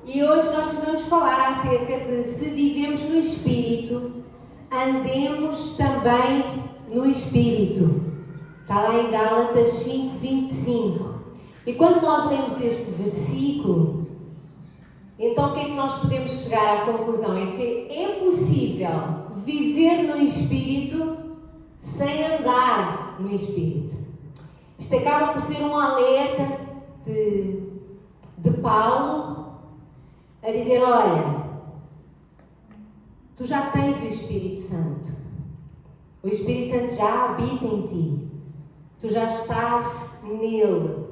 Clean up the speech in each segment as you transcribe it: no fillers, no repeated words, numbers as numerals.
E hoje nós vamos falar acerca de se vivemos no Espírito, andemos também no Espírito. Está lá em Gálatas 5:25. E quando nós lemos este versículo, então o que é que nós podemos chegar à conclusão? É que é possível viver no Espírito sem andar no Espírito. Isto acaba por ser um alerta de Paulo a dizer: olha, tu já tens o Espírito Santo. O Espírito Santo já habita em ti. Tu já estás nele.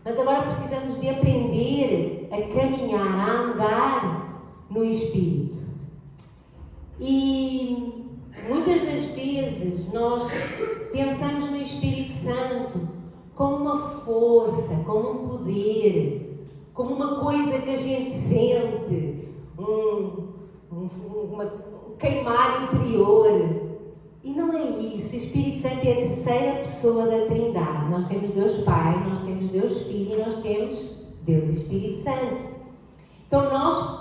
Mas agora precisamos de aprender a caminhar, a andar no Espírito. E muitas das vezes nós pensamos no Espírito Santo como uma força, como um poder, como uma coisa que a gente sente, um queimar interior. E não é isso. O Espírito Santo é a terceira pessoa da Trindade. Nós temos Deus Pai, nós temos Deus Filho e nós temos Deus Espírito Santo. Então nós,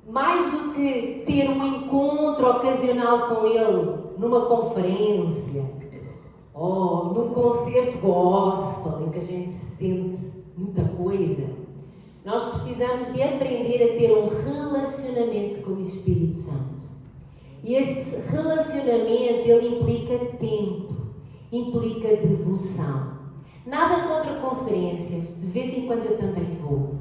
mais do que ter um encontro ocasional com Ele numa conferência ou num concerto gospel em que a gente sente muita coisa, nós precisamos de aprender a ter um relacionamento com o Espírito Santo. E esse relacionamento, ele implica tempo, implica devoção. Nada contra conferências, de vez em quando eu também vou.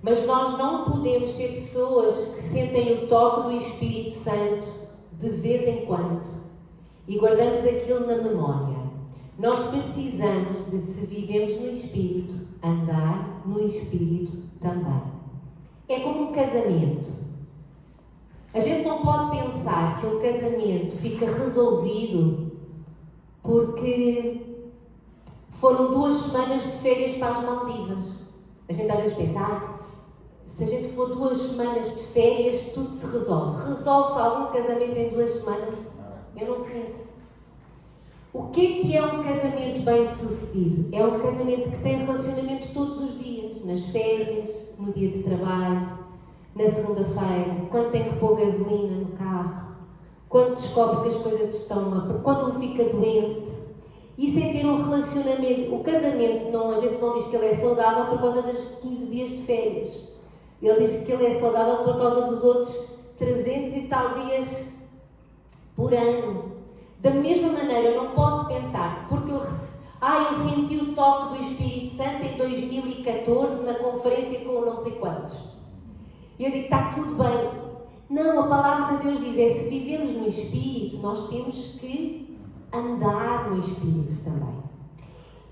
Mas nós não podemos ser pessoas que sentem o toque do Espírito Santo de vez em quando e guardamos aquilo na memória. Nós precisamos de, se vivemos no Espírito, andar no Espírito também. É como um casamento. A gente não pode pensar que um casamento fica resolvido porque foram 2 semanas de férias para as Maldivas. A gente às vezes pensa, se a gente for 2 semanas de férias, tudo se resolve. Resolve-se algum casamento em 2 semanas? Eu não conheço. O que é um casamento bem-sucedido? É um casamento que tem relacionamento todos os dias, nas férias, no dia de trabalho, na segunda-feira, quando tem que pôr gasolina no carro, quando descobre que as coisas estão quando um fica doente. Isso é ter um relacionamento. O casamento, a gente não diz que ele é saudável por causa dos 15 dias de férias. Ele diz que ele é saudável por causa dos outros 300 e tal dias por ano. Da mesma maneira, eu não posso pensar, porque eu senti o toque do Espírito Santo em 2014 na conferência com não sei quantos. E eu digo, está tudo bem. Não, a palavra de Deus diz, se vivemos no Espírito, nós temos que andar no Espírito também.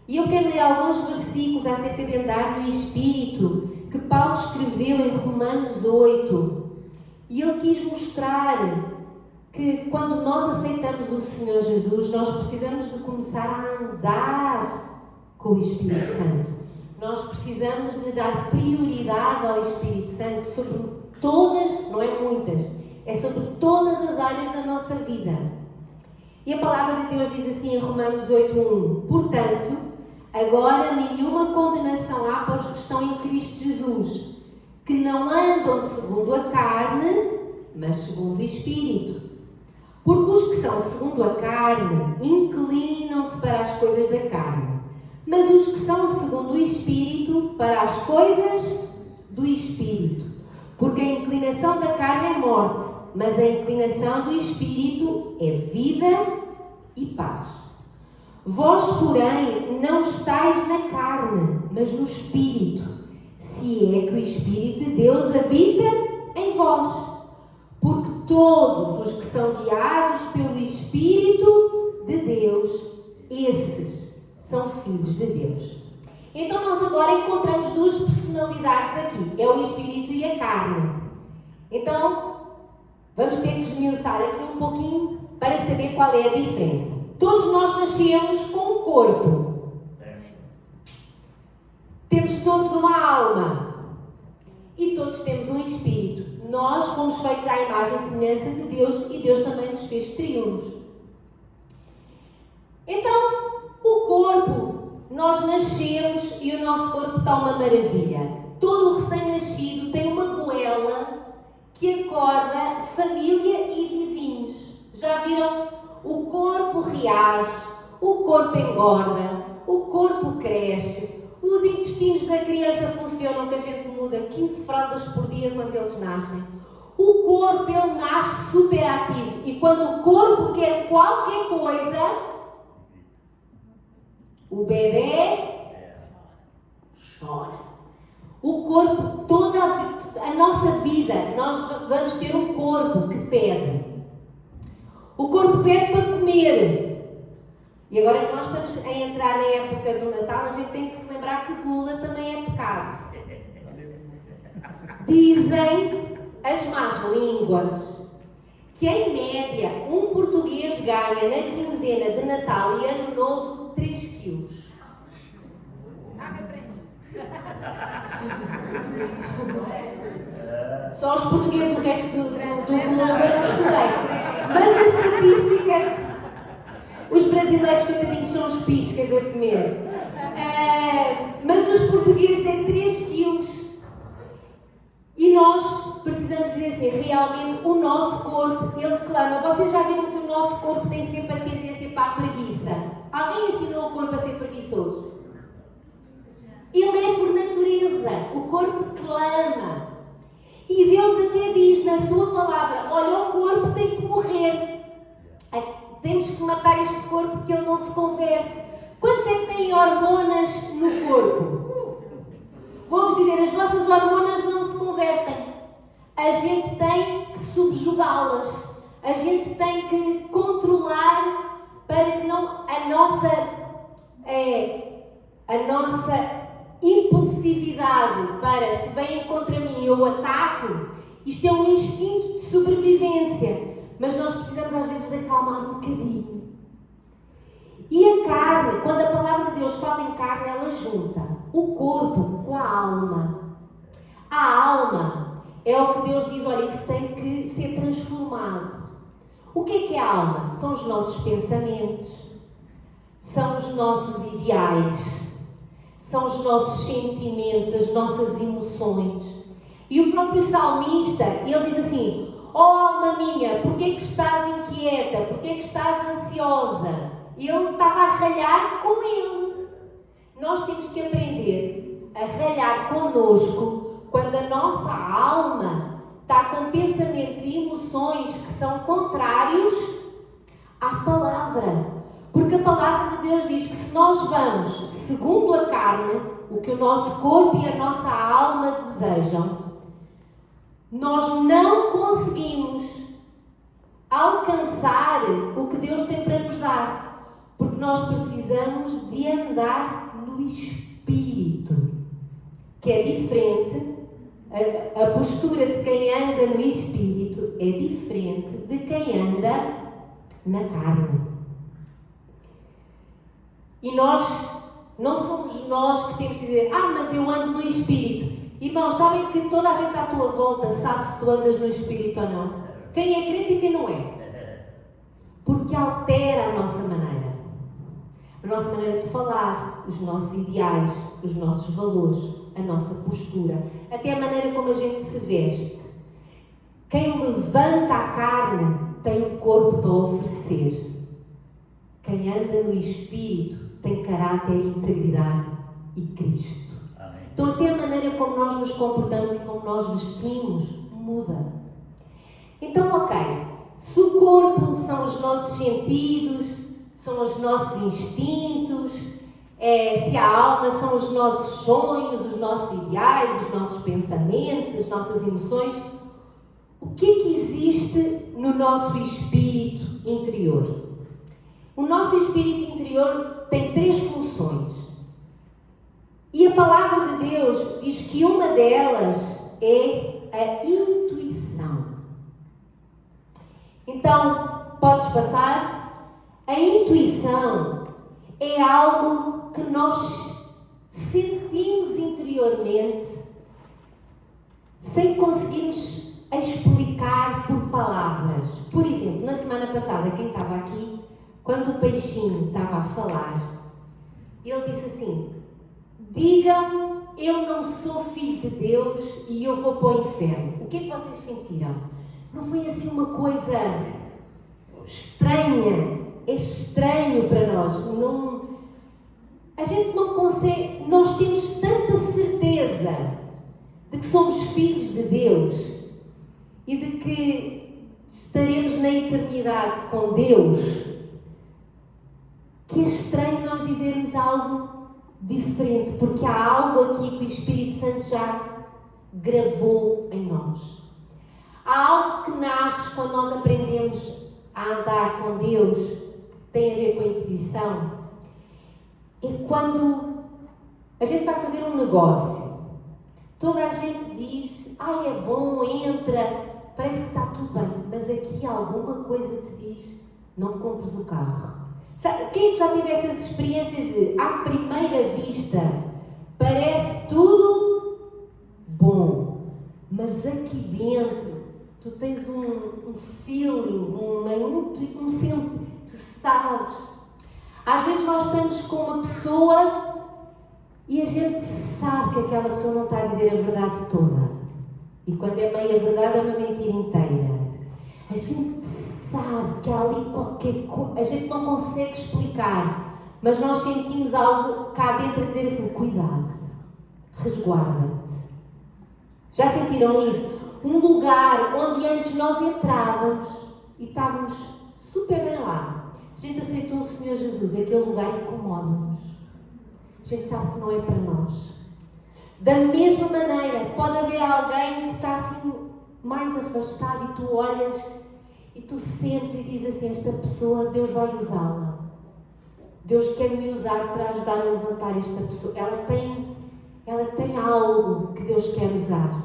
E eu quero ler alguns versículos acerca de andar no Espírito, que Paulo escreveu em Romanos 8. E ele quis mostrar que quando nós aceitamos o Senhor Jesus, nós precisamos de começar a andar com o Espírito Santo. Nós precisamos de dar prioridade ao Espírito Santo sobre todas, não é muitas, é sobre todas as áreas da nossa vida. E a palavra de Deus diz assim em Romanos 8:1: portanto, agora nenhuma condenação há para os que estão em Cristo Jesus, que não andam segundo a carne, mas segundo o Espírito. Porque os que são segundo a carne inclinam-se para as coisas da carne, mas os que são segundo o Espírito, para as coisas do Espírito. Porque a inclinação da carne é morte, mas a inclinação do Espírito é vida e paz. Vós, porém, não estáis na carne, mas no Espírito, se é que o Espírito de Deus habita em vós. Porque todos os que são guiados pelo Espírito de Deus, esses são filhos de Deus. Então nós agora encontramos 2 personalidades aqui. É o Espírito e a carne. Então, vamos ter que esmiuçar aqui um pouquinho para saber qual é a diferença. Todos nós nascemos com um corpo. Temos todos uma alma. E todos temos um Espírito. Nós fomos feitos à imagem e semelhança de Deus e Deus também nos fez triunfos. Então, o corpo, nós nascemos e o nosso corpo está uma maravilha. todo o recém-nascido tem uma goela que acorda família e vizinhos. Já viram? O corpo reage, o corpo engorda, o corpo cresce, os intestinos da criança funcionam, que a gente muda 15 fraldas por dia quando eles nascem. O corpo, ele nasce super ativo, e quando o corpo quer qualquer coisa, o bebê chora. O corpo, toda a nossa vida, nós vamos ter um corpo que pede. O corpo pede para comer. E agora que nós estamos a entrar na época do Natal, a gente tem que se lembrar que gula também é pecado. Dizem as más línguas que, em média, um português ganha na quinzena de Natal e Ano Novo 3 quilos. Só os portugueses, o resto do globo eu não estudei. Mas a estatística, os brasileiros, coitadinhos, são os piscas a comer. Mas os portugueses é 3 quilos. E nós precisamos dizer assim, realmente o nosso corpo, ele clama. Vocês já viram que o nosso corpo tem sempre a tendência para a preguiça? Alguém ensinou o corpo a ser preguiçoso? Ele é por natureza, o corpo clama. E Deus até diz na sua palavra, olha, o corpo tem que morrer. Temos que matar este corpo porque ele não se converte. Quantos é que têm hormonas no corpo? Vou-vos dizer, as vossas hormonas não se convertem. A gente tem que subjugá-las. A gente tem que controlar para que não a nossa impulsividade para, se vêm contra mim eu ataco, isto é um instinto de sobrevivência, mas nós precisamos às vezes de acalmar um bocadinho. E a carne, quando a palavra de Deus fala em carne, ela junta o corpo com a alma. A alma é o que Deus diz, olha, isso tem que ser transformado. O que é a alma? São os nossos pensamentos, são os nossos ideais, são os nossos sentimentos, as nossas emoções. E o próprio salmista, ele diz assim, ó alma minha, porquê que estás inquieta? Porquê que estás ansiosa? E ele estava a ralhar com ele. Nós temos que aprender a ralhar connosco quando a nossa alma está com pensamentos e emoções que são contrários à palavra. Porque a palavra de Deus diz que se nós vamos segundo a carne, o que o nosso corpo e a nossa alma desejam, nós não conseguimos alcançar o que Deus tem para nos dar. Porque nós precisamos de andar no Espírito, que é diferente. A postura de quem anda no Espírito é diferente de quem anda na carne. E nós, não somos nós que temos de dizer, mas eu ando no Espírito. Irmãos, sabem que toda a gente à tua volta sabe se tu andas no Espírito ou não? Quem é crente e quem não é. Porque altera a nossa maneira. A nossa maneira de falar, os nossos ideais, os nossos valores, a nossa postura, até a maneira como a gente se veste. Quem levanta a carne tem o corpo para oferecer. Quem anda no Espírito tem caráter, integridade e Cristo. Amém. Então até a maneira como nós nos comportamos e como nós vestimos muda. Então, ok, se o corpo são os nossos sentidos, são os nossos instintos, se a alma são os nossos sonhos, os nossos ideais, os nossos pensamentos, as nossas emoções, o que é que existe no nosso espírito interior? O nosso espírito interior tem 3 funções. E a palavra de Deus diz que uma delas é a intuição. Então, podes passar? A intuição é algo que nós sentimos interiormente sem conseguirmos explicar por palavras. Por exemplo, na semana passada, quem estava aqui, quando o peixinho estava a falar, ele disse assim, digam eu não sou filho de Deus e eu vou para o inferno. O que é que vocês sentiram? Não foi assim uma coisa estranha? É estranho para nós. A gente não consegue, nós temos tanta certeza de que somos filhos de Deus e de que estaremos na eternidade com Deus, que é estranho nós dizermos algo diferente, porque há algo aqui que o Espírito Santo já gravou em nós. Há algo que nasce quando nós aprendemos a andar com Deus, que tem a ver com a intuição. É quando a gente vai fazer um negócio. Toda a gente diz, é bom, entra, parece que está tudo bem, mas aqui alguma coisa te diz, não compres o carro. Sabe, quem já teve essas experiências de, à primeira vista, parece tudo bom, mas aqui dentro tu tens um feeling, um sentimento, tu sabes. Às vezes nós estamos com uma pessoa e a gente sabe que aquela pessoa não está a dizer a verdade toda. E quando é meia verdade é uma mentira inteira. A gente sabe que há ali qualquer coisa, a gente não consegue explicar, mas nós sentimos algo cá dentro a dizer assim, cuidado, resguarda-te. Já sentiram isso? Um lugar onde antes nós entrávamos e estávamos super bem lá. A gente aceitou o Senhor Jesus, aquele lugar incomoda-nos. A gente sabe que não é para nós. Da mesma maneira, pode haver alguém que está assim mais afastado e tu olhas e tu sentes e dizes assim, esta pessoa, Deus vai usá-la. Deus quer me usar para ajudar a levantar esta pessoa. Ela tem algo que Deus quer usar.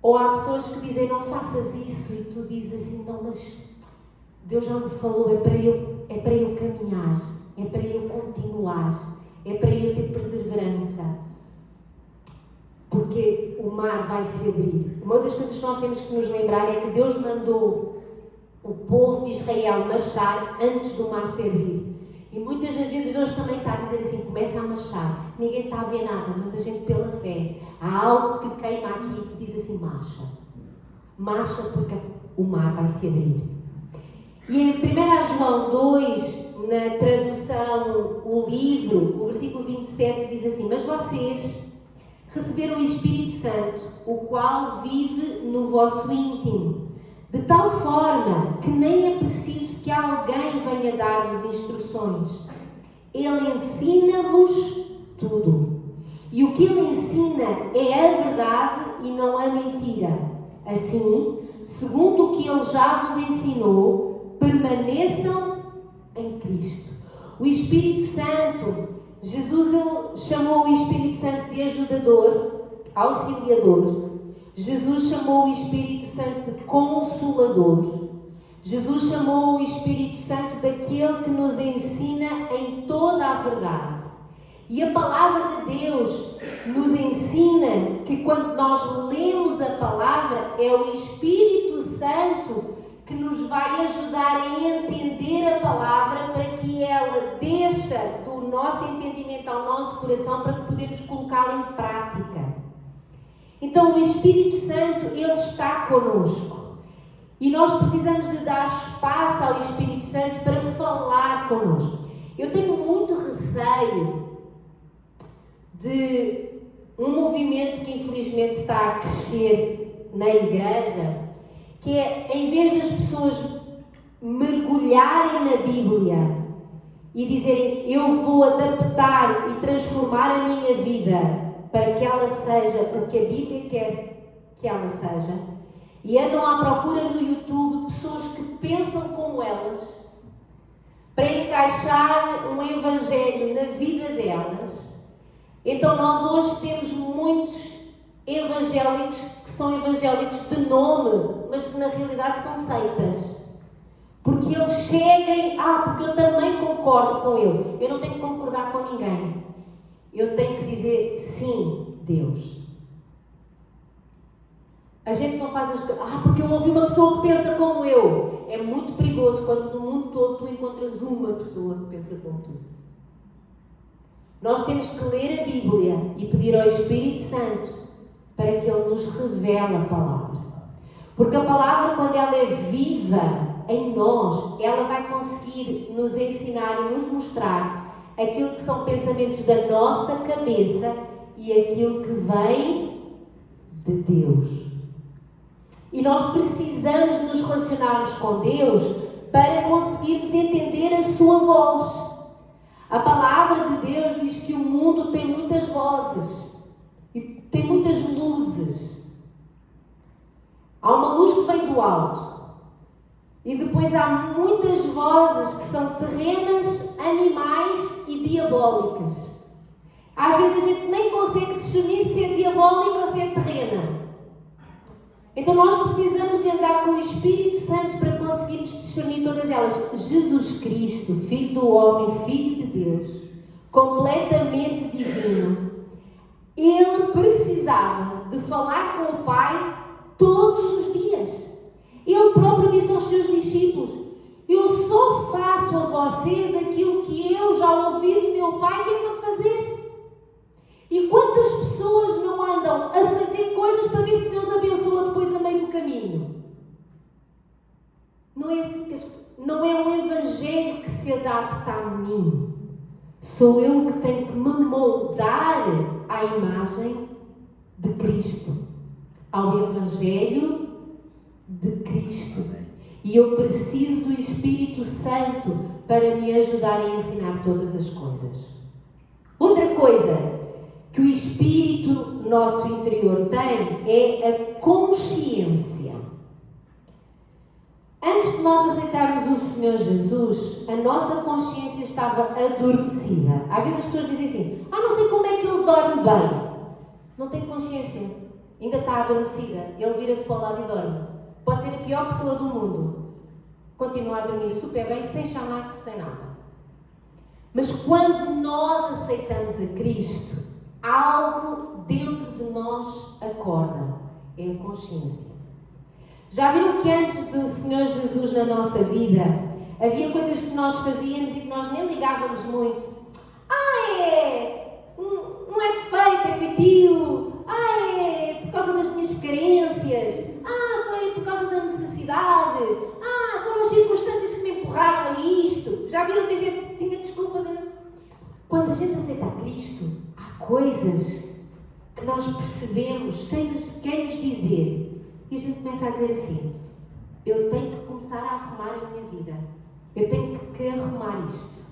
Ou há pessoas que dizem, não faças isso, e tu dizes assim, não, mas Deus já me falou, é para eu caminhar, é para eu continuar, é para eu ter perseverança, porque o mar vai se abrir. Uma das coisas que nós temos que nos lembrar é que Deus mandou o povo de Israel marchar antes do mar se abrir. E muitas das vezes Deus também está a dizer assim, começa a marchar, ninguém está a ver nada, mas a gente pela fé, há algo que queima aqui e diz assim, marcha porque o mar vai se abrir. E em 1 João 2, na tradução, o livro, o versículo 27 diz assim, mas vocês receberam o Espírito Santo, o qual vive no vosso íntimo, de tal forma que nem é preciso que alguém venha dar-vos instruções. Ele ensina-vos tudo. E o que ele ensina é a verdade e não a mentira. Assim, segundo o que ele já vos ensinou, permaneçam em Cristo. O Espírito Santo, Jesus ele chamou o Espírito Santo de ajudador, auxiliador. Jesus chamou o Espírito Santo de Consolador. Jesus chamou o Espírito Santo daquele que nos ensina em toda a verdade. E a palavra de Deus nos ensina que quando nós lemos a palavra, é o Espírito Santo que nos vai ajudar a entender a palavra para que ela deixe do nosso entendimento ao nosso coração para que podemos colocá-la em prática. Então o Espírito Santo, ele está connosco. E nós precisamos de dar espaço ao Espírito Santo para falar connosco. Eu tenho muito receio de um movimento que infelizmente está a crescer na igreja, que é, em vez das pessoas mergulharem na Bíblia e dizerem, eu vou adaptar e transformar a minha vida para que ela seja o que a Bíblia quer que ela seja, e andam à procura no YouTube de pessoas que pensam como elas, para encaixar um evangelho na vida delas. Então nós hoje temos muitos evangélicos que são evangélicos de nome, mas que na realidade são seitas. Porque eles cheguem, porque eu também concordo com ele. Eu não tenho que concordar com ninguém. Eu tenho que dizer, sim, Deus. A gente não faz as coisas, porque eu ouvi uma pessoa que pensa como eu. É muito perigoso quando no mundo todo tu encontras uma pessoa que pensa como tu. Nós temos que ler a Bíblia e pedir ao Espírito Santo para que Ele nos revele a palavra. Porque a palavra, quando ela é viva em nós, ela vai conseguir nos ensinar e nos mostrar aquilo que são pensamentos da nossa cabeça e aquilo que vem de Deus. E nós precisamos nos relacionarmos com Deus para conseguirmos entender a sua voz. A palavra de Deus diz que o mundo tem muitas vozes e tem muitas luzes. Há uma luz que vem do alto e depois há muitas vozes que são terrenas, animais e diabólicas. Às vezes a gente nem consegue discernir se é diabólica ou se é terrena. Então nós precisamos de andar com o Espírito Santo para conseguirmos discernir todas elas. Jesus Cristo, Filho do homem, Filho de Deus, completamente divino, Ele precisava de falar com o Pai todos os dias. Ele próprio disse aos seus discípulos: eu só faço a vocês aquilo que eu já ouvi do meu Pai que é para fazer. E quantas pessoas não andam a fazer coisas para ver se Deus abençoa depois a meio do caminho? Não é assim que não é um evangelho que se adapta a mim. Sou eu que tenho que me moldar à imagem de Cristo, ao evangelho de Cristo. E eu preciso do Espírito Santo para me ajudar a ensinar todas as coisas. Outra coisa que o Espírito nosso interior tem é a consciência. Antes de nós aceitarmos o Senhor Jesus, a nossa consciência estava adormecida. Às vezes as pessoas dizem assim: não sei como é que ele dorme bem. Não tem consciência, ainda está adormecida. Ele vira-se para o lado e dorme. Pode ser a pior pessoa do mundo, continua a dormir super bem, sem chamar-se, sem nada. Mas quando nós aceitamos a Cristo, algo dentro de nós acorda, é a consciência. Já viram que antes do Senhor Jesus na nossa vida, havia coisas que nós fazíamos e que nós nem ligávamos muito? Não é defeito, é feitio. É por causa das minhas carências. Foi por causa da necessidade. Foram as circunstâncias que me empurraram a isto. Já viram que a gente tinha desculpas? Quando a gente aceita a Cristo, há coisas que nós percebemos sem quem nos dizer. E a gente começa a dizer assim: eu tenho que começar a arrumar a minha vida. Eu tenho que arrumar isto.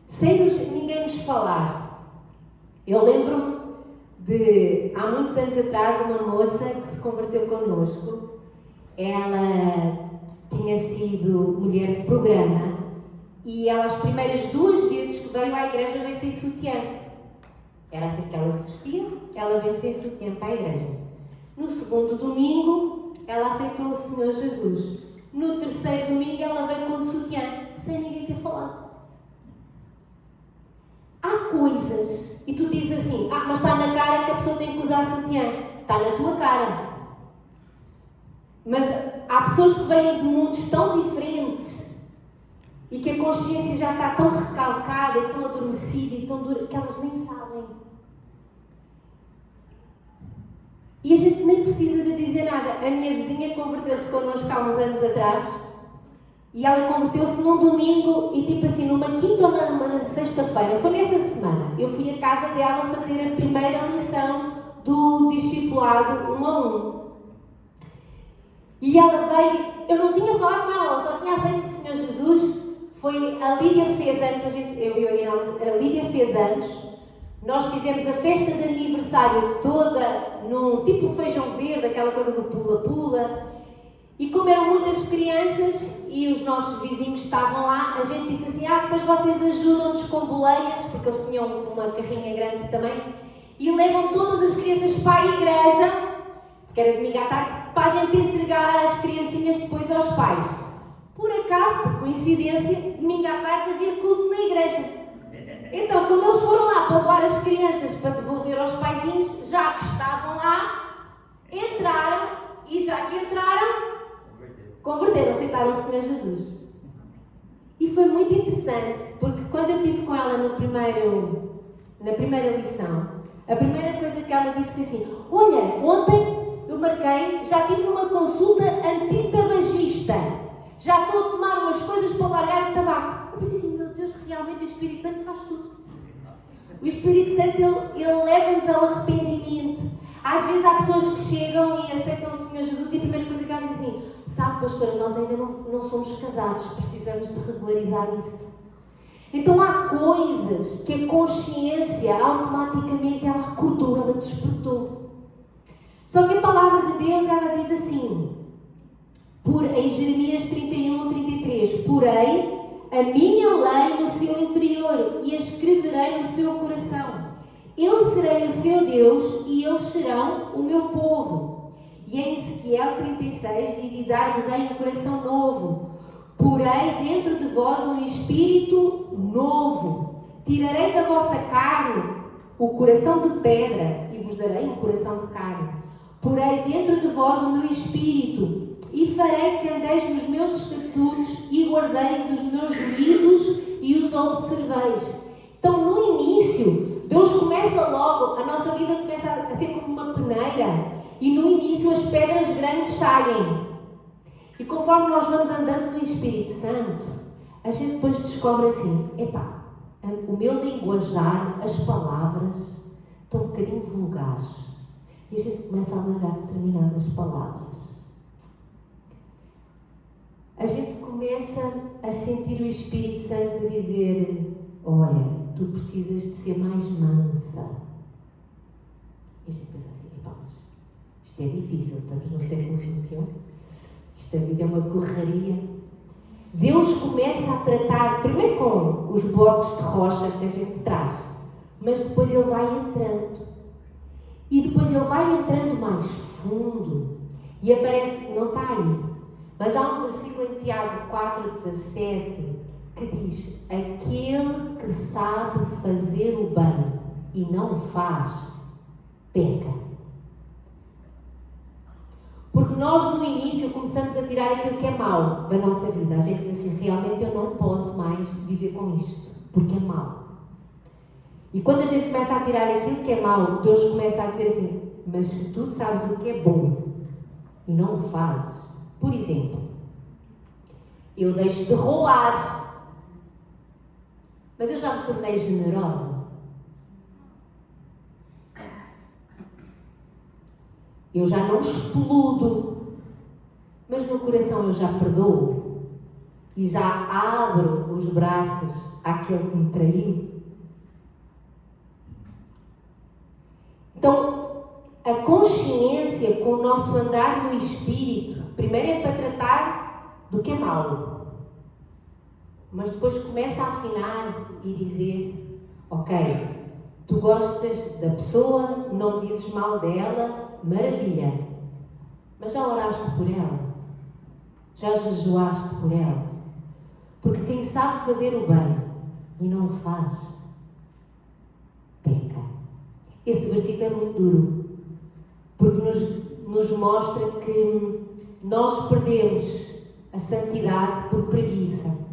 Sem ninguém nos falar. Eu lembro-me de, há muitos anos atrás, uma moça que se converteu connosco. Ela tinha sido mulher de programa e ela, as primeiras 2 vezes que veio à igreja, veio sem sutiã. Era assim que ela se vestia, ela veio sem sutiã para a igreja. No segundo domingo, ela aceitou o Senhor Jesus. No terceiro domingo, ela veio com o sutiã, sem ninguém ter falado. Há coisas, e tu dizes assim: mas está na cara que a pessoa tem que usar sutiã. Está na tua cara. Mas há pessoas que vêm de mundos tão diferentes e que a consciência já está tão recalcada e tão adormecida e tão dura que elas nem sabem. E a gente nem precisa de dizer nada. A minha vizinha converteu-se connosco há uns anos atrás e ela converteu-se num domingo e tipo assim, numa quinta ou numa sexta-feira, foi nessa semana, eu fui à casa dela fazer a primeira lição do discipulado 1 a 1. E ela veio, eu não tinha falado com ela só tinha aceito o Senhor Jesus. Foi a Lídia fez anos, eu e a Aguinaldo, a Lídia fez anos. Nós fizemos a festa de aniversário toda num tipo feijão verde, aquela coisa do pula-pula. E como eram muitas crianças e os nossos vizinhos estavam lá, a gente disse assim: depois vocês ajudam-nos com boleias, porque eles tinham uma carrinha grande também, e levam todas as crianças para a igreja, porque era domingo à tarde, para a gente entregar as criancinhas depois aos pais. Por acaso, por coincidência, domingo à tarde havia culto na igreja. Então, como eles foram lá para levar as crianças para devolver aos paizinhos, já que estavam lá, entraram, e já que entraram, converteram, aceitaram o Senhor Jesus. E foi muito interessante, porque quando eu estive com ela no primeiro na primeira lição, a primeira coisa que ela disse foi assim: olha, ontem eu marquei, já tive uma consulta antitabagista. Já estou a tomar umas coisas para largar o tabaco. Eu pensei assim, meu Deus, realmente o Espírito Santo faz tudo. O Espírito Santo, ele leva-nos ao arrependimento. Às vezes há pessoas que chegam e aceitam o Senhor Jesus e a primeira coisa que elas dizem assim: sabe, pastora, nós ainda não somos casados, precisamos de regularizar isso. Então há coisas que a consciência automaticamente ela acordou, ela despertou. Só que a palavra de Deus, ela diz assim, em Jeremias 31, 33, porei a minha lei no seu interior e a escreverei no seu coração. Eu serei o seu Deus e eles serão o meu povo. E em Ezequiel 36 diz: e dar-vos-ei um coração novo. Porei dentro de vós um espírito novo. Tirarei da vossa carne o coração de pedra e vos darei um coração de carne. Porei dentro de vós o meu espírito e farei que andeis nos meus estatutos e guardeis os meus juízos e os observeis. Então, no início, Deus começa logo, a nossa vida começa a ser como uma peneira e no início as pedras grandes saem. E conforme nós vamos andando no Espírito Santo, a gente depois descobre assim, epá, o meu linguajar, as palavras estão um bocadinho vulgares. E a gente começa a largar determinadas palavras. A gente começa a sentir o Espírito Santo a dizer: olha, tu precisas de ser mais mansa. E a gente pensa assim, epá, mas isto é difícil, estamos no século XXI, esta vida é uma correria. Deus começa a tratar, primeiro com os blocos de rocha que a gente traz, mas depois Ele vai entrando. E depois Ele vai entrando mais fundo. E aparece, não está aí, mas há um versículo em Tiago 4,17 que diz: aquele que sabe fazer o bem e não o faz, peca. Porque nós no início começamos a tirar aquilo que é mau da nossa vida. A gente diz assim, realmente eu não posso mais viver com isto, porque é mau. E quando a gente começa a tirar aquilo que é mau, Deus começa a dizer assim, mas se tu sabes o que é bom e não o fazes, por exemplo, eu deixo de roubar, mas eu já me tornei generosa. Eu já não explodo, mas no coração eu já perdoo e já abro os braços àquele que me traiu. Então, a consciência com o nosso andar no Espírito, primeiro é para tratar do que é mau, mas depois começa a afinar e dizer, ok, tu gostas da pessoa, não dizes mal dela, maravilha, mas já oraste por ela? Já jejuaste por ela? Porque quem sabe fazer o bem e não o faz, peca. Esse versículo é muito duro, porque nos mostra que nós perdemos a santidade por preguiça.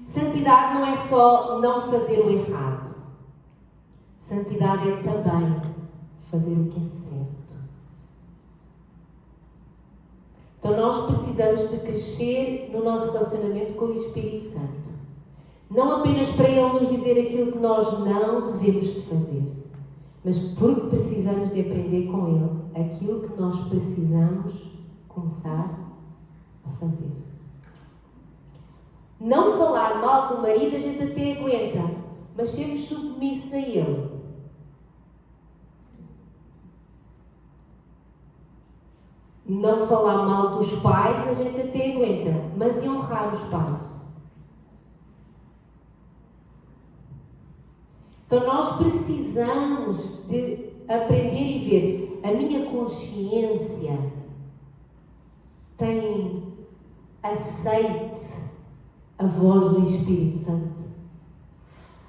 Santidade não é só não fazer o errado. Santidade é também fazer o que é certo. Então nós precisamos de crescer no nosso relacionamento com o Espírito Santo. Não apenas para Ele nos dizer aquilo que nós não devemos de fazer, mas porque precisamos de aprender com Ele aquilo que nós precisamos começar a fazer. Não falar mal do marido a gente até aguenta, mas sermos submissos a Ele. Não falar mal dos pais a gente até aguenta, mas e honrar os pais? Então nós precisamos de aprender e ver, a minha consciência tem aceite a voz do Espírito Santo.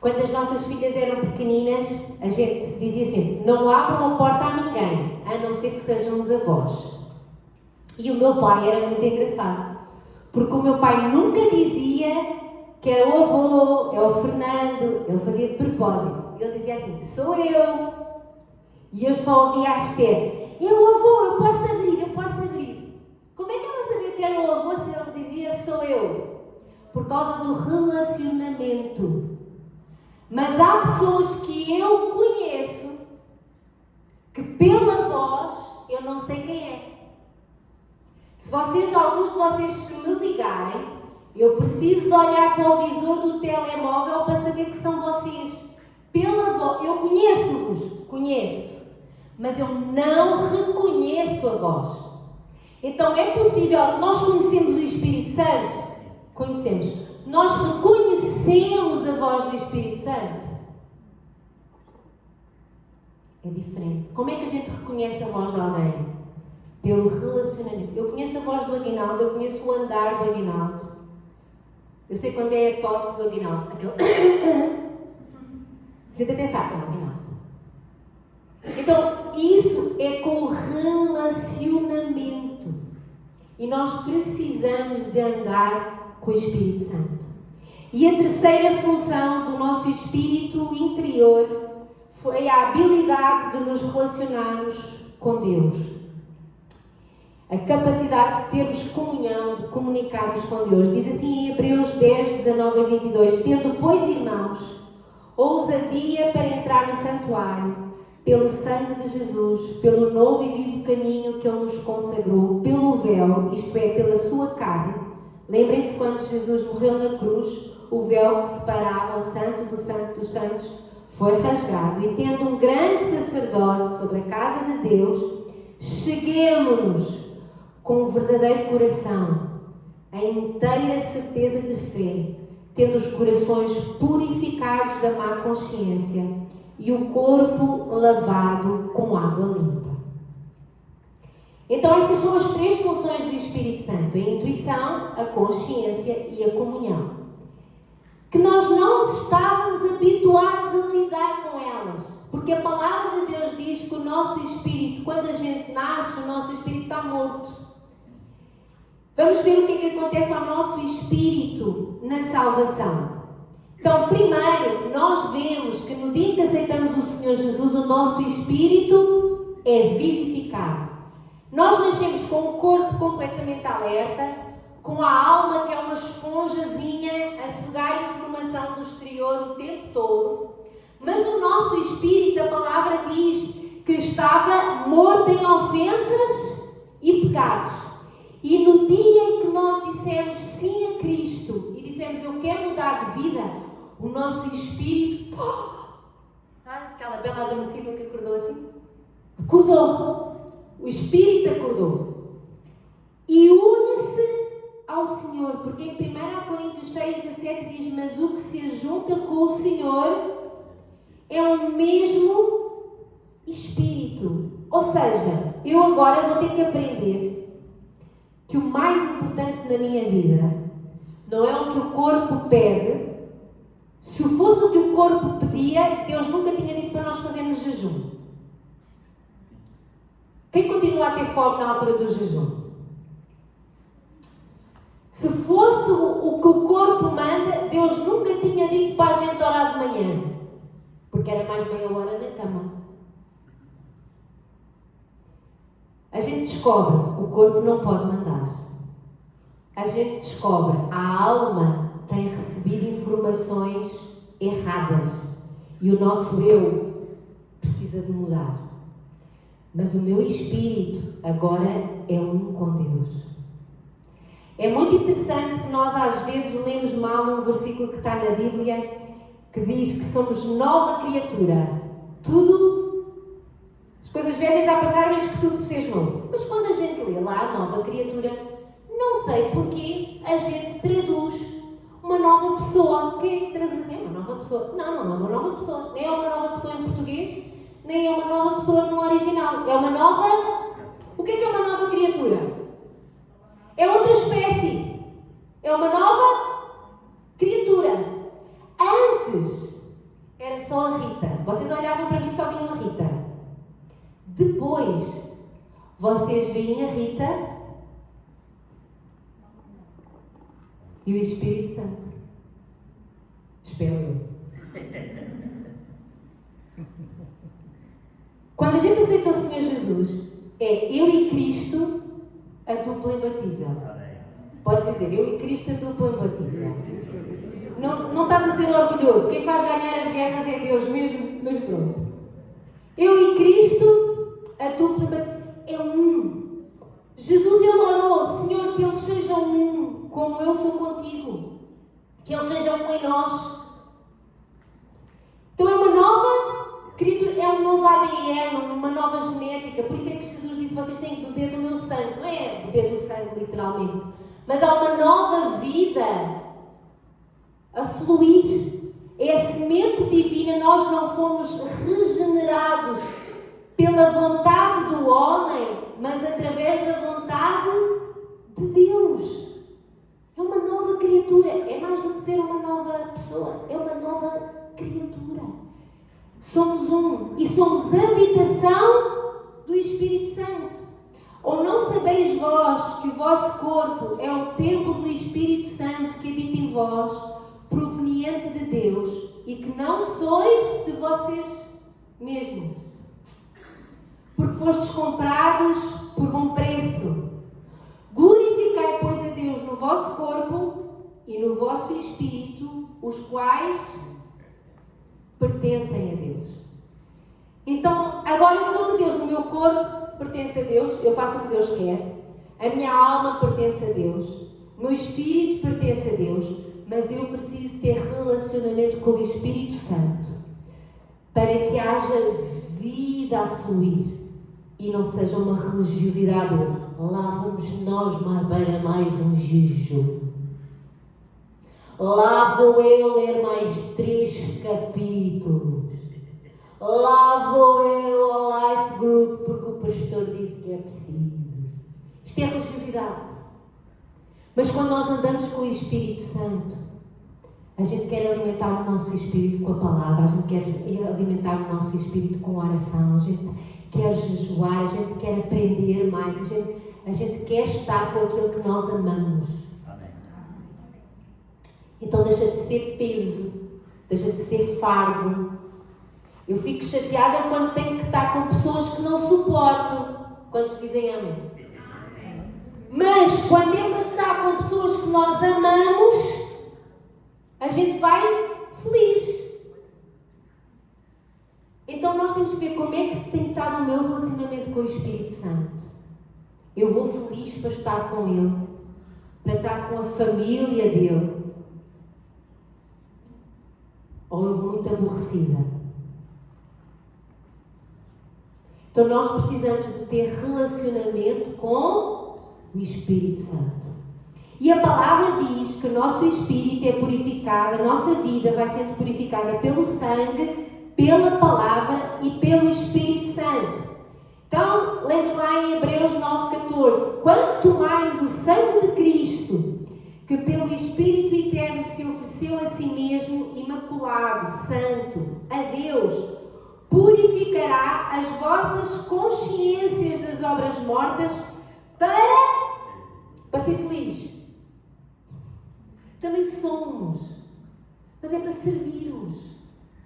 Quando as nossas filhas eram pequeninas, a gente dizia sempre, não abram a porta a ninguém, a não ser que sejam os avós. E o meu pai era muito engraçado, porque o meu pai nunca dizia que era o avô, é o Fernando, ele fazia de propósito. Ele dizia assim, sou eu. E eu só ouvia a Esther, é o avô, eu posso abrir. Como é que ela sabia que era o avô se ele dizia, sou eu? Por causa do relacionamento. Mas há pessoas que eu conheço, que pela voz, eu não sei quem é. Se alguns de vocês se me ligarem, eu preciso de olhar para o visor do telemóvel para saber que são vocês. Pela voz, eu conheço, mas eu não reconheço a voz. Então é possível, nós conhecemos o Espírito Santo? Conhecemos. Nós reconhecemos a voz do Espírito Santo? É diferente. Como é que a gente reconhece a voz de alguém? Pelo relacionamento. Eu conheço a voz do Aguinaldo, eu conheço o andar do Aguinaldo. Eu sei quando é a tosse do Aguinaldo. A gente até sabe que é o Aguinaldo. Então, isso é com o relacionamento. E nós precisamos de andar com o Espírito Santo. E a terceira função do nosso espírito interior foi a habilidade de nos relacionarmos com Deus. A capacidade de termos comunhão, de comunicarmos com Deus. Diz assim em Hebreus 10, 19 a 22. Tendo, pois, irmãos, ousadia para entrar no santuário, pelo sangue de Jesus, pelo novo e vivo caminho que Ele nos consagrou, pelo véu, isto é, pela sua carne. Lembrem-se quando Jesus morreu na cruz, o véu que separava o santo dos santos foi rasgado. E tendo um grande sacerdote sobre a casa de Deus, cheguemo-nos com um verdadeiro coração, a inteira certeza de fé, tendo os corações purificados da má consciência e o corpo lavado com água limpa. Então estas são as três funções do Espírito Santo: a intuição, a consciência e a comunhão. Que nós não estávamos habituados a lidar com elas, porque a palavra de Deus diz que o nosso espírito, quando a gente nasce, o nosso espírito está morto. Vamos ver o que é que acontece ao nosso espírito na salvação. Então, primeiro, nós vemos que no dia que aceitamos o Senhor Jesus, o nosso espírito é vivificado. Nós nascemos com o corpo completamente alerta, com a alma que é uma esponjazinha a sugar informação do exterior o tempo todo, mas o nosso espírito, a palavra diz que estava morto em ofensas e pecados. E no dia em que nós dissemos sim a Cristo e dissemos eu quero mudar de vida, o nosso espírito, aquela bela adormecida que acordou assim, acordou. O espírito acordou e une-se ao Senhor, porque em 1 Coríntios 6,17 diz: mas o que se ajunta com o Senhor é o mesmo espírito. Ou seja, eu agora vou ter que aprender que o mais importante na minha vida não é o que o corpo pede. Se fosse o que o corpo pedia, Deus nunca tinha dito para nós fazermos jejum. Quem continua a ter fome na altura do jejum? Se fosse o que o corpo manda, Deus nunca tinha dito para a gente orar de manhã, porque era mais meia hora na cama. A gente descobre, o corpo não pode mandar. A gente descobre, a alma tem recebido informações erradas e o nosso eu precisa de mudar. Mas o meu espírito agora é um com Deus. É muito interessante que nós às vezes lemos mal um versículo que está na Bíblia que diz que somos nova criatura. As coisas velhas já passaram, eis que tudo se fez novo. Mas quando a gente lê lá nova criatura, não sei porquê a gente traduz uma nova pessoa. Quem é que traduz assim? Uma nova pessoa? Não é uma nova pessoa. Nem é uma nova pessoa em português, nem é uma nova pessoa no original. É uma nova... O que é uma nova criatura? É outra espécie. É uma nova criatura. Antes era só a Rita. Vocês olhavam para mim e só viam a Rita. Depois, vocês veem a Rita e o Espírito Santo. Espero eu. Quando a gente aceita o Senhor Jesus, é eu e Cristo a dupla imbatível. Podes dizer, eu e Cristo a dupla imbatível. Não estás a ser orgulhoso. Quem faz ganhar as guerras é Deus mesmo, mas pronto. Eu e Cristo a dupla imbatível. É um. Jesus, ele orou, Senhor, que eles sejam um, como eu sou contigo. Que eles sejam um em nós. Então é uma nova criatura, é um novo ADN, uma nova genética. Por isso é que Jesus disse, vocês têm que beber do meu sangue. Não é beber do sangue, literalmente. Mas há uma nova vida a fluir. É a semente divina. Nós não fomos regenerados pela vontade do homem, mas através da vontade de Deus. É uma nova criatura. É mais do que ser uma nova pessoa. É uma nova criatura. Somos um. E somos habitação do Espírito Santo. Ou não sabeis vós que o vosso corpo é o templo do Espírito Santo que habita em vós, proveniente de Deus, e que não sois de vocês mesmos? Porque fostes comprados por bom preço. Glorificai, pois, a Deus no vosso corpo e no vosso espírito, os quais pertencem a Deus. Então, agora eu sou de Deus, o meu corpo pertence a Deus, eu faço o que Deus quer, a minha alma pertence a Deus, o meu espírito pertence a Deus, mas eu preciso ter relacionamento com o Espírito Santo para que haja vida a fluir e não seja uma religiosidade. Lá vamos nós beber mais um jejum. Lá vou eu ler mais 3 capítulos. Lá vou eu ao Life Group porque o pastor disse que é preciso. Isto é religiosidade. Mas quando nós andamos com o Espírito Santo, a gente quer alimentar o nosso espírito com a palavra, a gente quer alimentar o nosso espírito com a oração, a gente quer jejuar, a gente quer aprender mais, a gente quer estar com aquilo que nós amamos. Amém. Então deixa de ser peso, deixa de ser fardo. Eu fico chateada quando tenho que estar com pessoas que não suporto. Quantos dizem amém? Mas quando é para estar com pessoas que nós amamos, a gente vai feliz. Então nós temos que ver como é que tem estado o meu relacionamento com o Espírito Santo. Eu vou feliz para estar com Ele, para estar com a família dele, ou eu vou muito aborrecida? Então nós precisamos de ter relacionamento com o Espírito Santo. E a palavra diz que o nosso espírito é purificado, a nossa vida vai sendo purificada pelo sangue, pela palavra e pelo Espírito Santo. Então, lemos lá em Hebreus 9,14. Quanto mais o sangue de Cristo, que pelo Espírito Eterno se ofereceu a si mesmo, imaculado, santo, a Deus, purificará as vossas consciências das obras mortas para ser feliz. Também somos, mas é para servirmos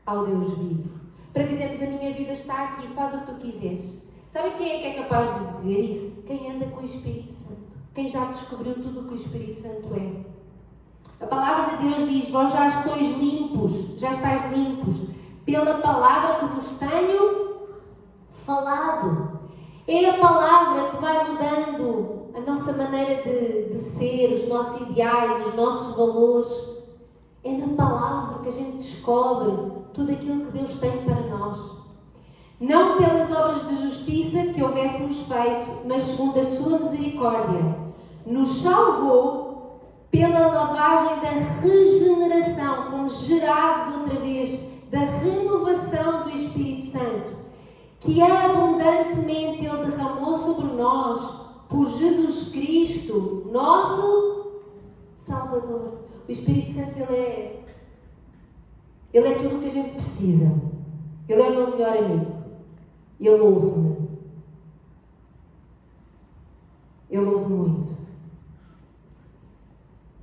ao Deus vivo, para dizermos: a minha vida está aqui, faz o que tu quiseres. Sabem quem é que é capaz de dizer isso? Quem anda com o Espírito Santo, quem já descobriu tudo o que o Espírito Santo é. A palavra de Deus diz: vós já estáis limpos pela palavra que vos tenho falado. É a palavra que vai mudando a nossa maneira de ser, os nossos ideais, os nossos valores. É na palavra que a gente descobre tudo aquilo que Deus tem para nós. Não pelas obras de justiça que houvéssemos feito, mas segundo a sua misericórdia, nos salvou pela lavagem da regeneração. Fomos gerados outra vez da renovação do Espírito Santo, que abundantemente Ele derramou sobre nós por Jesus Cristo, nosso Salvador. O Espírito Santo, Ele é tudo o que a gente precisa. Ele é o meu melhor amigo. Ele ouve-me. Ele ouve muito.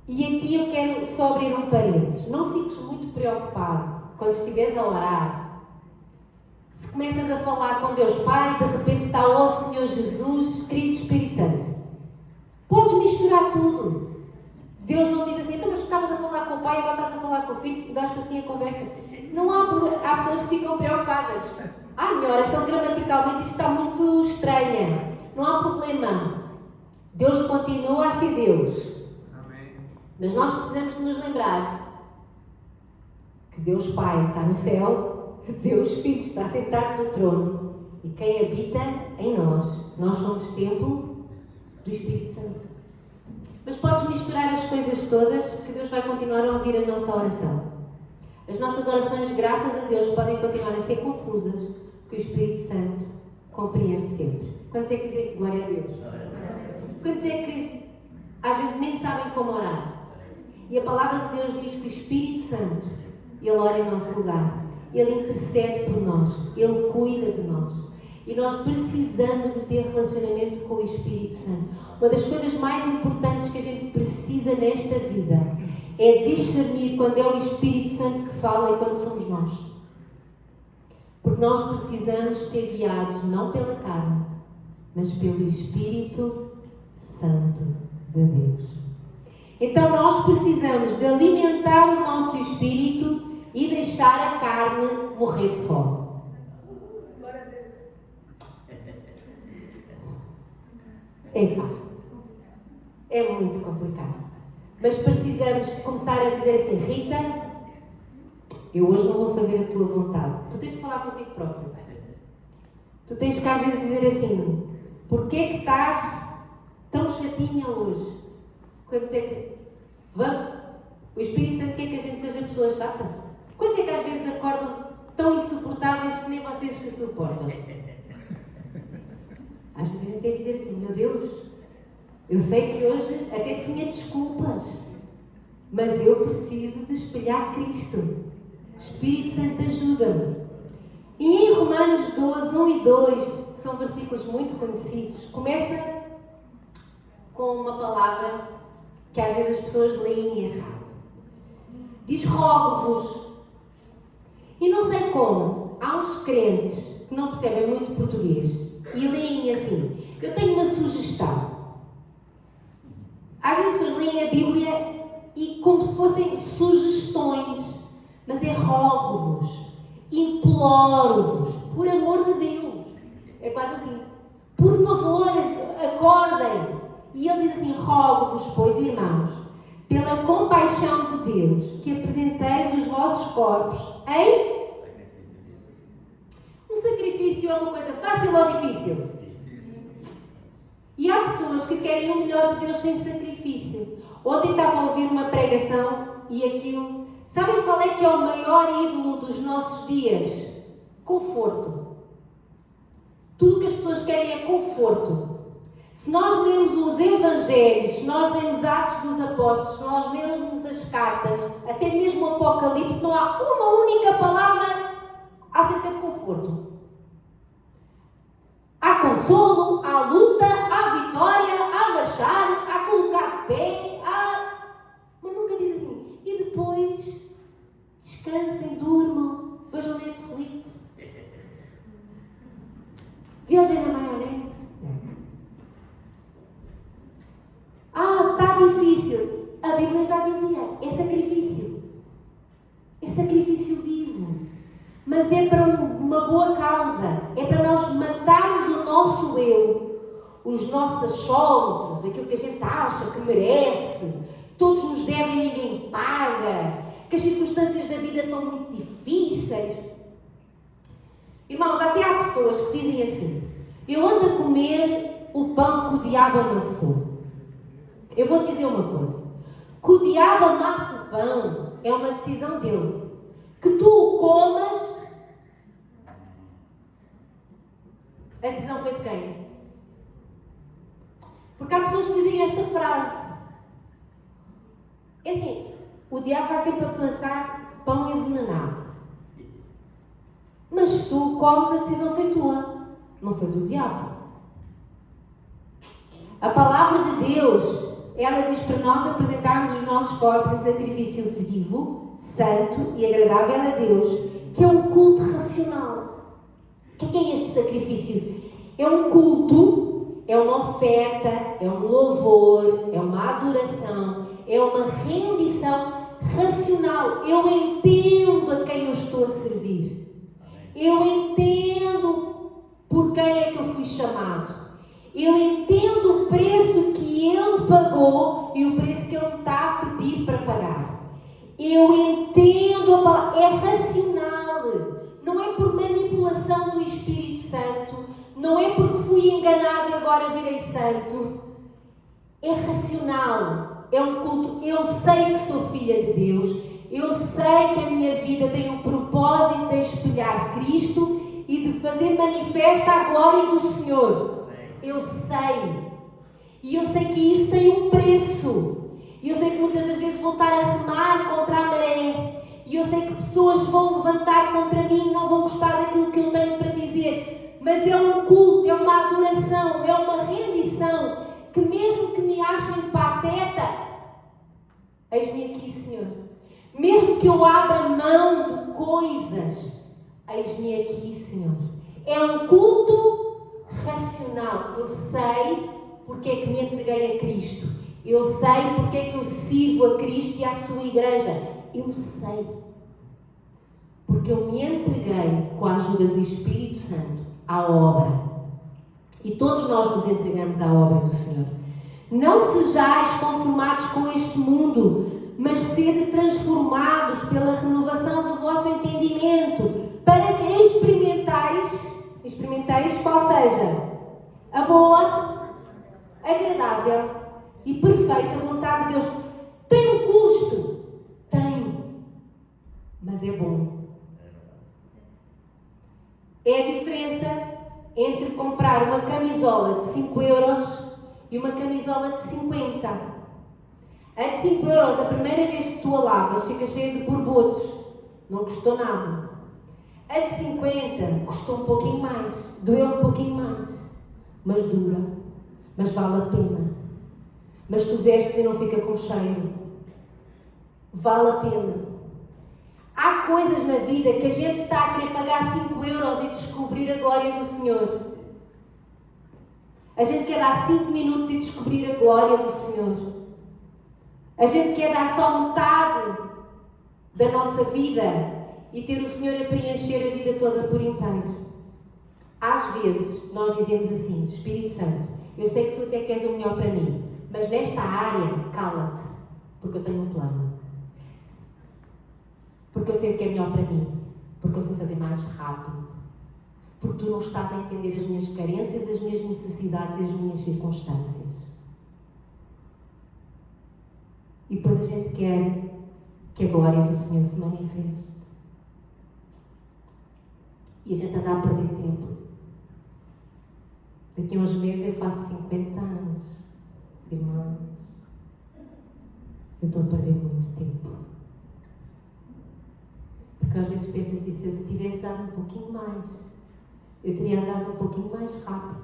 E aqui eu quero só abrir um parênteses. Não fiques muito preocupado quando estiveres a orar Se começas a falar com Deus Pai, de repente está ó Senhor Jesus, querido Espírito Santo. Podes misturar tudo. Deus não diz assim, então mas estavas a falar com o Pai, agora estás a falar com o Filho, daste assim a conversa. Não há pessoas que ficam preocupadas. Minha oração gramaticalmente isto está muito estranha. Não há problema. Deus continua a ser Deus. Amém. Mas nós precisamos de nos lembrar que Deus Pai está no céu, Deus Filho está sentado no trono e quem habita em nós somos templo do Espírito Santo. Mas podes misturar as coisas todas que Deus vai continuar a ouvir a nossa oração. As nossas orações, graças a Deus, podem continuar a ser confusas, porque o Espírito Santo compreende sempre. Quantos é que dizem glória a Deus? Quantos é que às vezes nem sabem como orar? E a palavra de Deus diz que o Espírito Santo, Ele ora em nosso lugar. Ele intercede por nós. Ele cuida de nós. E nós precisamos de ter relacionamento com o Espírito Santo. Uma das coisas mais importantes que a gente precisa nesta vida é discernir quando é o Espírito Santo que fala e quando somos nós. Porque nós precisamos ser guiados não pela carne, mas pelo Espírito Santo de Deus. Então nós precisamos de alimentar o nosso espírito e deixar a carne morrer de fome. É muito complicado. Mas precisamos de começar a dizer assim, Rita, eu hoje não vou fazer a tua vontade. Tu tens de falar contigo próprio. Tu tens que às vezes dizer assim, porquê é que estás tão chatinha hoje? Quando dizer que vamos, o Espírito Santo quer que a gente seja pessoas chatas? Quantos é que às vezes acordam tão insuportáveis que nem vocês se suportam? Às vezes a gente tem que dizer assim, meu Deus, eu sei que hoje até tinha desculpas, mas eu preciso de espelhar Cristo. Espírito Santo, ajuda-me. E em Romanos 12, 1 e 2, que são versículos muito conhecidos, começa com uma palavra que às vezes as pessoas leem errado. Diz, rogo-vos. E não sei como, há uns crentes que não percebem muito português e leem assim. Eu tenho uma sugestão. Às vezes as pessoas leem a Bíblia e como se fossem sugestões, mas é rogo-vos, imploro-vos, por amor de Deus. É quase assim. Por favor, acordem. E ele diz assim, rogo-vos, pois, irmãos, pela compaixão de Deus, que apresenteis os vossos corpos em... Um sacrifício é uma coisa fácil ou difícil? E há pessoas que querem o melhor de Deus sem sacrifício. Ontem estava a ouvir uma pregação e aquilo... Sabem qual é que é o maior ídolo dos nossos dias? Conforto. Tudo o que as pessoas querem é conforto. Se nós lermos os Evangelhos, se nós lermos Atos dos Apóstolos, se nós lermos as cartas, até mesmo o Apocalipse, não há uma única palavra acerca de conforto. Há consolo, há luta, há vitória, há marchar, há colocar de pé, mas nunca diz assim, e depois descansem, durmam, vejam Netflix, viajem na maionese. Está difícil. A Bíblia já dizia, é sacrifício. É sacrifício vivo. Mas é para uma boa causa. É para nós matarmos o nosso eu, os nossos achómetros, aquilo que a gente acha que merece. Todos nos devem, ninguém paga. Que as circunstâncias da vida estão muito difíceis. Irmãos, até há pessoas que dizem assim, eu ando a comer o pão que o diabo amassou. Eu vou dizer uma coisa. Que o diabo amasse o pão é uma decisão dele. Que tu o comas, a decisão foi de quem? Porque há pessoas que dizem esta frase. É assim, o diabo vai sempre a pensar pão envenenado. Mas se tu comes, a decisão foi tua. Não foi do diabo. A palavra de Deus... Ela diz para nós apresentarmos os nossos corpos em sacrifício vivo, santo e agradável a Deus, que é um culto racional. O que é este sacrifício? É um culto, é uma oferta, é um louvor, é uma adoração, é uma rendição racional. Eu entendo a quem eu estou a servir. Eu entendo por quem é que eu fui chamado. Eu entendo o preço que Ele pagou e o preço que Ele está a pedir para pagar. Eu entendo a palavra. É racional. Não é por manipulação do Espírito Santo. Não é porque fui enganado e agora virei santo. É racional. É um culto. Eu sei que sou filha de Deus. Eu sei que a minha vida tem um propósito de espelhar Cristo e de fazer manifesta a glória do Senhor. Eu sei. E eu sei que isso tem um preço. E eu sei que muitas das vezes vou estar a remar contra a maré. E eu sei que pessoas vão levantar contra mim e não vão gostar daquilo que eu tenho para dizer. Mas é um culto, é uma adoração, é uma rendição. Que mesmo que me achem pateta, eis-me aqui, Senhor. Mesmo que eu abra mão de coisas, eis-me aqui, Senhor. É um culto racional. Eu sei porque é que me entreguei a Cristo. Eu sei porque é que eu sirvo a Cristo e à sua igreja. Eu sei. Porque eu me entreguei com a ajuda do Espírito Santo à obra. E todos nós nos entregamos à obra do Senhor. Não sejais conformados com este mundo, mas sede transformados pela renovação do vosso entendimento, para que experimentais qual seja a boa, agradável e perfeita vontade de Deus. Tem um custo? Tem. Mas é bom. É a diferença entre comprar uma camisola de 5 euros e uma camisola de 50. A de 5 euros, a primeira vez que tu a lavas, fica cheia de borbotos. Não custou nada. A de 50 custou um pouquinho mais. Doeu um pouquinho mais. Mas dura. Mas vale a pena. Mas tu vestes e não fica com cheiro. Vale a pena. Há coisas na vida que a gente está a querer pagar 5 euros e descobrir a glória do Senhor. A gente quer dar 5 minutos e descobrir a glória do Senhor. A gente quer dar só metade da nossa vida e ter o Senhor a preencher a vida toda por inteiro. Às vezes nós dizemos assim: Espírito Santo, eu sei que tu até queres o melhor para mim, mas nesta área, cala-te, porque eu tenho um plano. Porque eu sei o que é melhor para mim. Porque eu sei fazer mais rápido. Porque tu não estás a entender as minhas carências, as minhas necessidades e as minhas circunstâncias. E depois a gente quer que a glória do Senhor se manifeste. E a gente anda a perder tempo. Daqui a uns meses eu faço 50 anos. Irmãos, eu estou a perder muito tempo. Porque às vezes penso assim, se eu tivesse dado um pouquinho mais, eu teria andado um pouquinho mais rápido.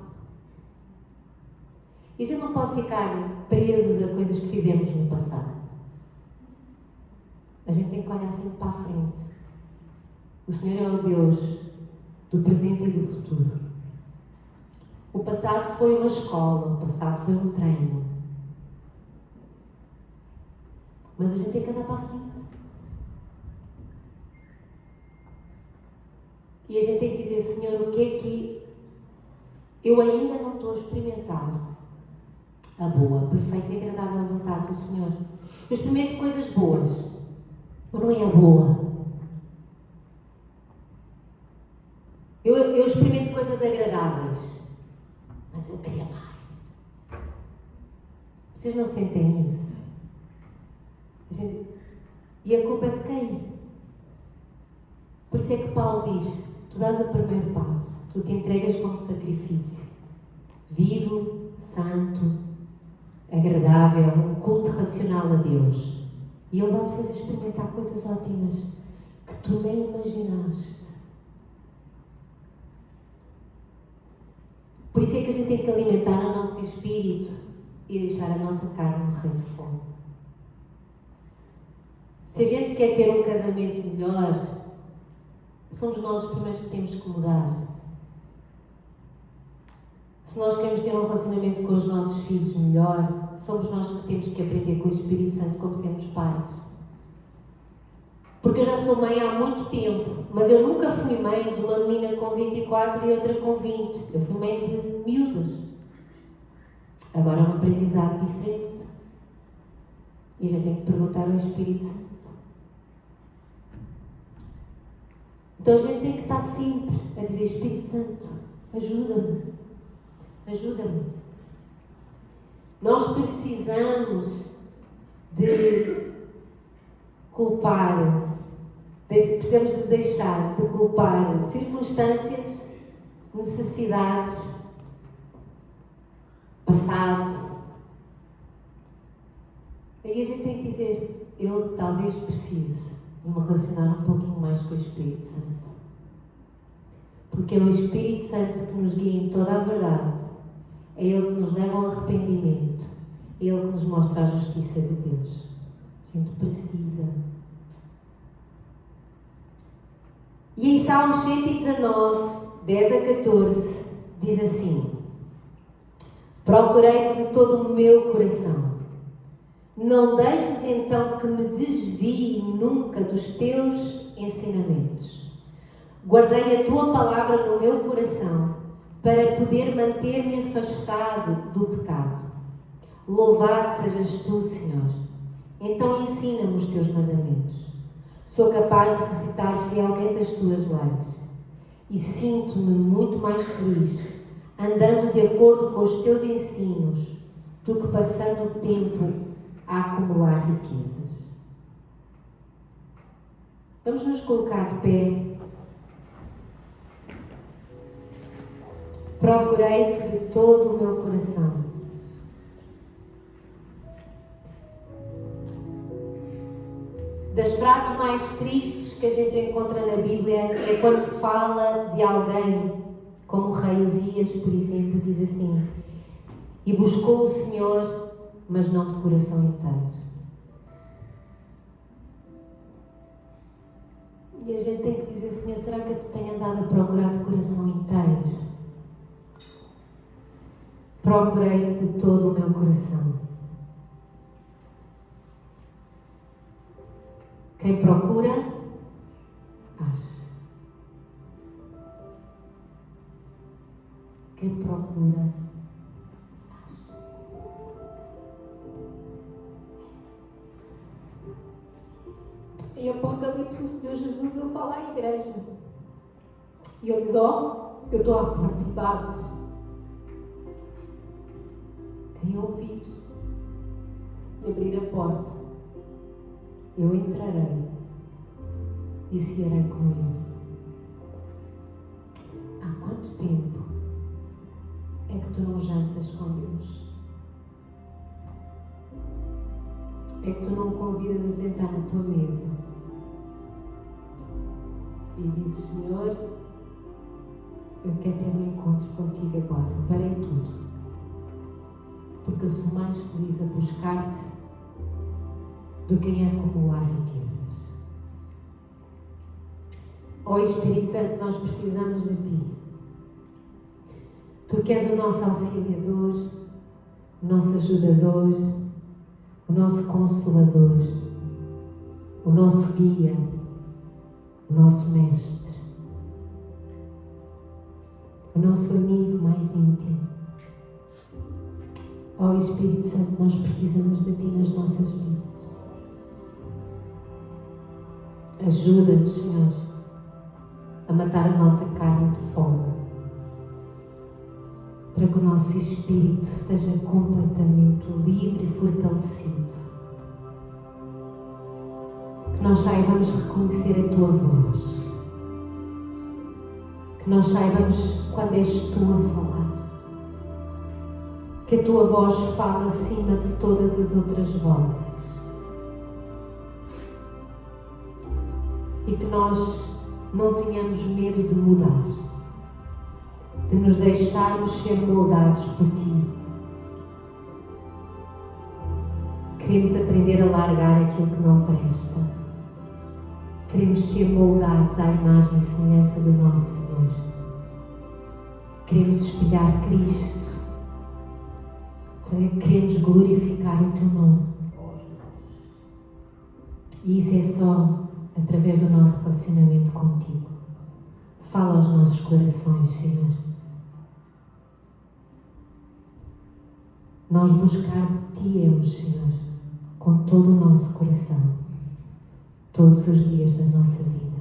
E a gente não pode ficar presos a coisas que fizemos no passado. A gente tem que olhar sempre para a frente. O Senhor é o Deus do presente e do futuro. O passado foi uma escola, o passado foi um treino. Mas a gente tem que andar para a frente. E a gente tem que dizer: Senhor, o que é que eu ainda não estou a experimentar? A boa, perfeita e agradável vontade do Senhor. Eu experimento coisas boas, mas não é a boa. Eu experimento coisas agradáveis, mas eu queria mais. Vocês não sentem isso? E a culpa é de quem? Por isso é que Paulo diz: tu dás o primeiro passo, tu te entregas como sacrifício, vivo, santo, agradável, um culto racional a Deus. E Ele vai-te fazer experimentar coisas ótimas que tu nem imaginaste. Por isso é que a gente tem que alimentar o nosso espírito e deixar a nossa carne morrer de fome. Se a gente quer ter um casamento melhor, somos nós os primeiros que temos que mudar. Se nós queremos ter um relacionamento com os nossos filhos melhor, somos nós que temos que aprender com o Espírito Santo como sermos pais. Porque eu já sou mãe há muito tempo, mas eu nunca fui mãe de uma menina com 24 e outra com 20. Eu fui mãe de miúdas. Agora é um aprendizado diferente. E a gente tem que perguntar ao Espírito Santo. Então a gente tem que estar sempre a dizer: Espírito Santo, ajuda-me. Ajuda-me. Nós precisamos de culpar, precisamos de deixar de culpar circunstâncias, necessidades, passado. Aí a gente tem que dizer: eu talvez precise de me relacionar um pouquinho mais com o Espírito Santo. Porque é o Espírito Santo que nos guia em toda a verdade. É Ele que nos leva ao arrependimento. É Ele que nos mostra a justiça de Deus. A gente precisa. E em Salmos 119, 10 a 14, diz assim: procurei-te de todo o meu coração. Não deixes então que me desvie nunca dos teus ensinamentos. Guardei a tua palavra no meu coração, para poder manter-me afastado do pecado. Louvado sejas tu, Senhor. Então ensina-me os teus mandamentos. Sou capaz de recitar fielmente as tuas leis. E sinto-me muito mais feliz, andando de acordo com os teus ensinos, do que passando o tempo a acumular riquezas. Vamos nos colocar de pé. Procurei-te de todo o meu coração. Das frases mais tristes que a gente encontra na Bíblia é quando fala de alguém, como o rei Uzias, por exemplo, diz assim: e buscou o Senhor, mas não de coração inteiro. E a gente tem que dizer: Senhor, será que eu te tenho andado a procurar de coração inteiro? Procurei-te de todo o meu coração. Quem procura, acha. Quem procura, acha. Em Apocalipse, o Senhor Jesus, ele fala à igreja. E ele diz: ó, eu estou à porta e bato. Quem ouvir e abrir a porta, eu entrarei e cearei com ele. Há quanto tempo é que tu não jantas com Deus? É que tu não o convidas a sentar na tua mesa e dizes: Senhor, eu quero ter um encontro contigo agora, parem tudo, porque eu sou mais feliz a buscar-te do que em acumular riquezas. Ó Espírito Santo, nós precisamos de Ti. Tu que és o nosso auxiliador, o nosso ajudador, o nosso consolador, o nosso guia, o nosso mestre, o nosso amigo mais íntimo. Ó Espírito Santo, nós precisamos de Ti nas nossas vidas. Ajuda-nos, Senhor, a matar a nossa carne de fome, para que o nosso espírito esteja completamente livre e fortalecido. Que nós saibamos reconhecer a Tua voz. Que nós saibamos quando és Tu a falar. Que a Tua voz fala acima de todas as outras vozes. E que nós não tenhamos medo de mudar, de nos deixarmos ser moldados por Ti. Queremos aprender a largar aquilo que não presta. Queremos ser moldados à imagem e semelhança do nosso Senhor. Queremos espelhar Cristo queremos glorificar o Teu nome. E isso é só através do nosso relacionamento contigo. Fala aos nossos corações, Senhor. Nós buscar-te-emos, Senhor, com todo o nosso coração, todos os dias da nossa vida.